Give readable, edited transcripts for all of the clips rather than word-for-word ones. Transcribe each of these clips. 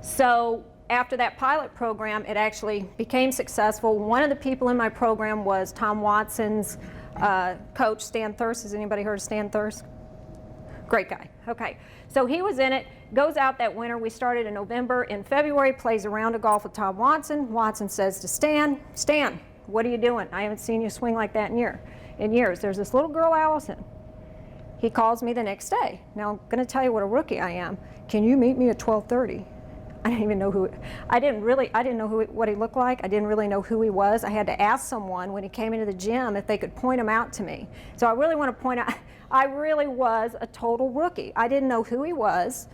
So after that pilot program, it actually became successful. One of the people in my program was Tom Watson's coach, Stan Thurst. Has anybody heard of Stan Thurst? Great guy. Okay. So he was in it, goes out that winter. We started in November. In February, plays a round of golf with Tom Watson. Watson says to Stan, Stan, what are you doing? I haven't seen you swing like that in years. There's this little girl, Alison. He calls me the next day. Now, I'm going to tell you what a rookie I am. Can you meet me at 12:30? I didn't even know I didn't know what he looked like. I didn't really know who he was. I had to ask someone when he came into the gym if they could point him out to me. So I really want to point out, I really was a total rookie. I didn't know who he was,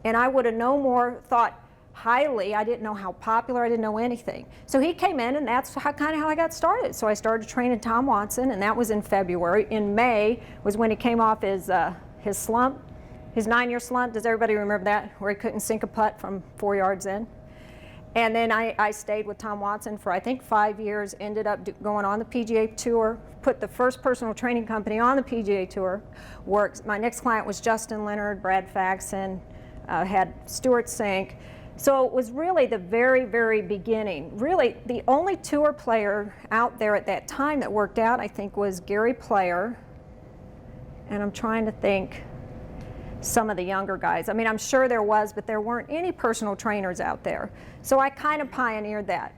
and I would have no more thought highly. I didn't know how popular, I didn't know anything. So he came in, and that's kind of how I got started. So I started training Tom Watson, and that was in February. In May was when he came off his slump. His 9-year slump, does everybody remember that? Where he couldn't sink a putt from 4 yards in? And then I stayed with Tom Watson for I think 5 years, ended up going on the PGA Tour, put the first personal training company on the PGA Tour. My next client was Justin Leonard, Brad Faxon, had Stuart Sink. So it was really the very, very beginning. Really, the only tour player out there at that time that worked out, I think, was Gary Player. And I'm trying to think some of the younger guys. I mean, I'm sure there was, but there weren't any personal trainers out there. So I kind of pioneered that.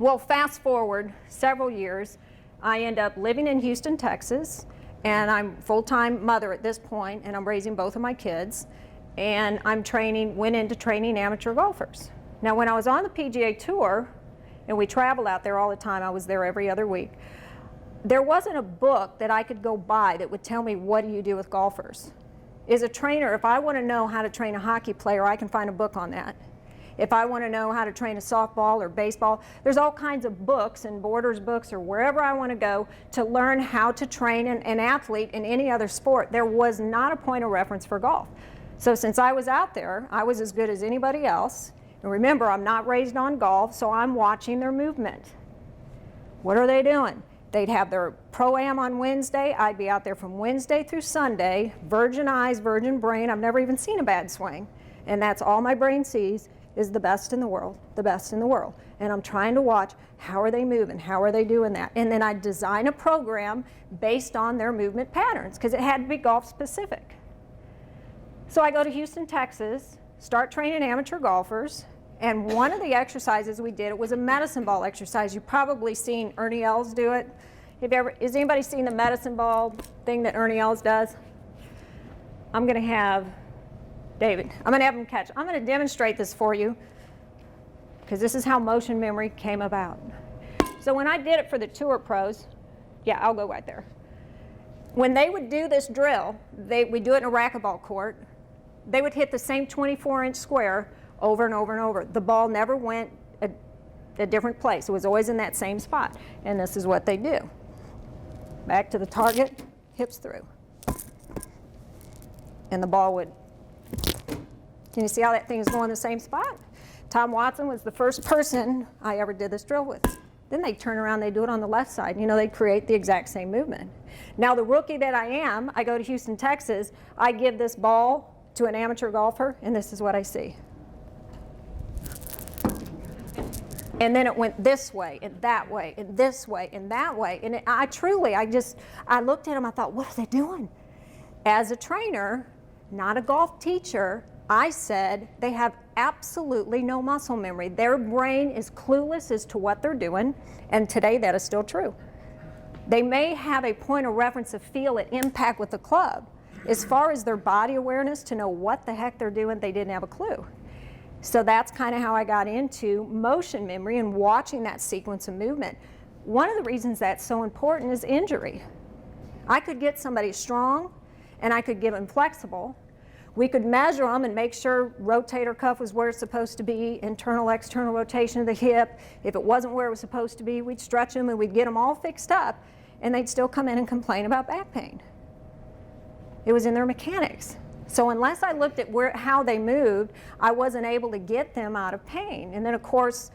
Well, fast forward several years, I end up living in Houston, Texas, and I'm full-time mother at this point, and I'm raising both of my kids, and went into training amateur golfers. Now, when I was on the PGA Tour, and we traveled out there all the time, I was there every other week, there wasn't a book that I could go buy that would tell me what do you do with golfers. As a trainer, if I want to know how to train a hockey player, I can find a book on that. If I want to know how to train a softball or baseball, there's all kinds of books and Borders books or wherever I want to go to learn how to train an athlete in any other sport. There was not a point of reference for golf. So since I was out there, I was as good as anybody else. And remember, I'm not raised on golf, so I'm watching their movement. What are they doing? They'd have their pro-am on Wednesday. I'd be out there from Wednesday through Sunday, virgin eyes, virgin brain. I've never even seen a bad swing. And that's all my brain sees is the best in the world, the best in the world. And I'm trying to watch how are they moving, how are they doing that. And then I design a program based on their movement patterns because it had to be golf specific. So I go to Houston, Texas, start training amateur golfers. And one of the exercises we did, it was a medicine ball exercise. You've probably seen Ernie Els do it. Has anybody seen the medicine ball thing that Ernie Els does? I'm going to have David, I'm going to have him catch. I'm going to demonstrate this for you because this is how motion memory came about. So when I did it for the tour pros, yeah, I'll go right there. When they would do this drill, we do it in a racquetball court, they would hit the same 24-inch square over and over and over. The ball never went a different place. It was always in that same spot. And this is what they do. Back to the target, hips through. And the ball would, can you see how that thing is going in the same spot? Tom Watson was the first person I ever did this drill with. Then they turn around, they do it on the left side. You know, they create the exact same movement. Now the rookie that I am, I go to Houston, Texas, I give this ball to an amateur golfer, and this is what I see. And then it went this way, and that way, and this way, and that way. And I looked at them, I thought, what are they doing? As a trainer, not a golf teacher, I said they have absolutely no muscle memory. Their brain is clueless as to what they're doing, and today that is still true. They may have a point of reference of feel at impact with the club. As far as their body awareness to know what the heck they're doing, they didn't have a clue. So that's kind of how I got into motion memory and watching that sequence of movement. One of the reasons that's so important is injury. I could get somebody strong and I could give them flexible. We could measure them and make sure rotator cuff was where it's supposed to be, internal, external rotation of the hip. If it wasn't where it was supposed to be, we'd stretch them and we'd get them all fixed up, and they'd still come in and complain about back pain. It was in their mechanics. So unless I looked at how they moved, I wasn't able to get them out of pain. And then, of course,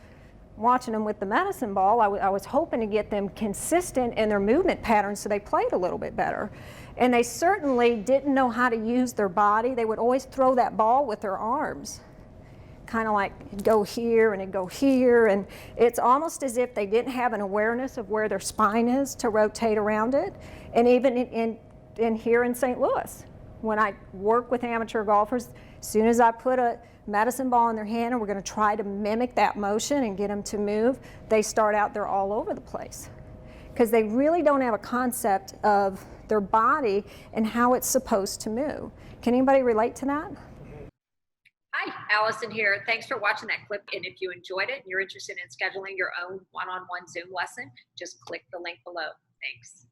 watching them with the medicine ball, I was hoping to get them consistent in their movement patterns so they played a little bit better. And they certainly didn't know how to use their body. They would always throw that ball with their arms. kind of like it'd go here and it'd go here, and it's almost as if they didn't have an awareness of where their spine is to rotate around it. And even in here in St. Louis, when I work with amateur golfers, as soon as I put a medicine ball in their hand and we're going to try to mimic that motion and get them to move, they start out there all over the place because they really don't have a concept of their body and how it's supposed to move. Can anybody relate to that? Hi, Allison here. Thanks for watching that clip. And if you enjoyed it and you're interested in scheduling your own one-on-one Zoom lesson, just click the link below. Thanks.